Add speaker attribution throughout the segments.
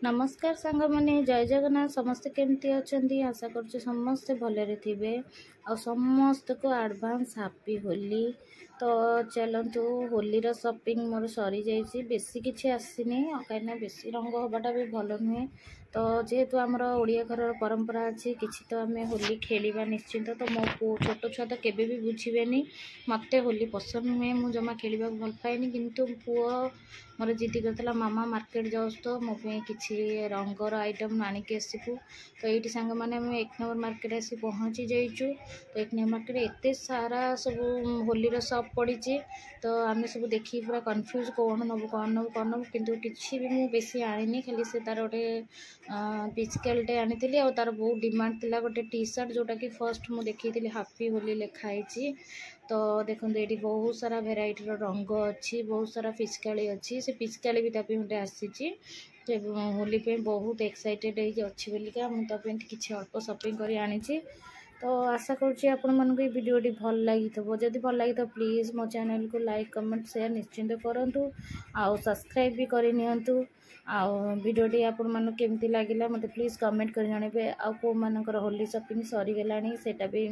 Speaker 1: नमस्कार सांग मैंने जय जगन्नाथ समस्ते केमती अच्छी आशा कर समस्ते भलरे थे आ समस्त को एडवांस हैप्पी होली। तो चलतु होलीर शॉपिंग मोर सरी जाइए बेसी किसी आसनी कहीं बेसी रंग हवाटा भी भल नुहे। तो जेहेतु आमर ओडिया घर परंपरा अच्छी किसी तो आम होली खेलवा निश्चिंत। तो मो पु छोट छुआ तो केबे भी बुझे मत होली पसंद नुहे मु जमा खेल भल पाएनि किंतु पुओ मोर जिद करता मामा मार्केट जाऊँ तो मो किसी रंगर आइटम आणिक आसबू। तो ये सांग मैंने एक नंबर मार्केट आसी पहुँची जाइचु। तो एक नंबर मार्केट एत सारा सब होलीर शॉप पड़ी। तो आम सब देखी पूरा कन्फ्यूज कौन नब किंतु किसी भी मुझे बेसी आनी खाली से तार गोटे पिचकेलटे आनी आ तार बहुत डिमांड थी गोटे टी शर्ट जोटा कि फर्स्ट मुझे देखी हैप्पी होली लिखाई। तो देखो ये बहुत सारा भेराइटी रंग अच्छी बहुत सारा पिचकाली अच्छी से पिचकाली भी तापी गोटे आसी होली पे बहुत एक्साइटेड अच्छी बोलिका मुझे किसी अल्प शॉपिंग कर आनी। तो आशा करुँच भिडियोटी भल लगी जदि भल लगी तो प्लीज़ मो चैनल को लाइक कमेंट शेयर निश्चिंत करूँ आउ सब्सक्राइब भी करनी। आउ भिडियोटी आपण केमती लगिला मत प्लीज़ कमेंट कर जानवे। आउ को मानकर होली शॉपिंग सरीगलानी सेटा भी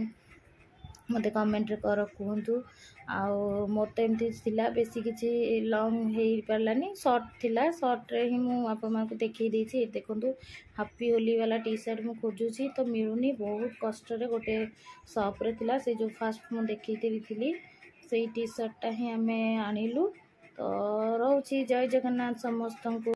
Speaker 1: मत कमेंट कर कहतु। आउ मोर तो एमती बेसी किसी लंग हो पारानी सर्ट थिला सर्ट रे ही मुझे देखी देखूँ हैप्पी होली वाला टी शर्ट मु खोजुची तो मिलूनी बहुत कष्ट गोटे शॉप रे से जो फास्ट मुझे देखी से टी शर्टा ही आम आणिलु। तो रोची जय जगन्नाथ समस्त को।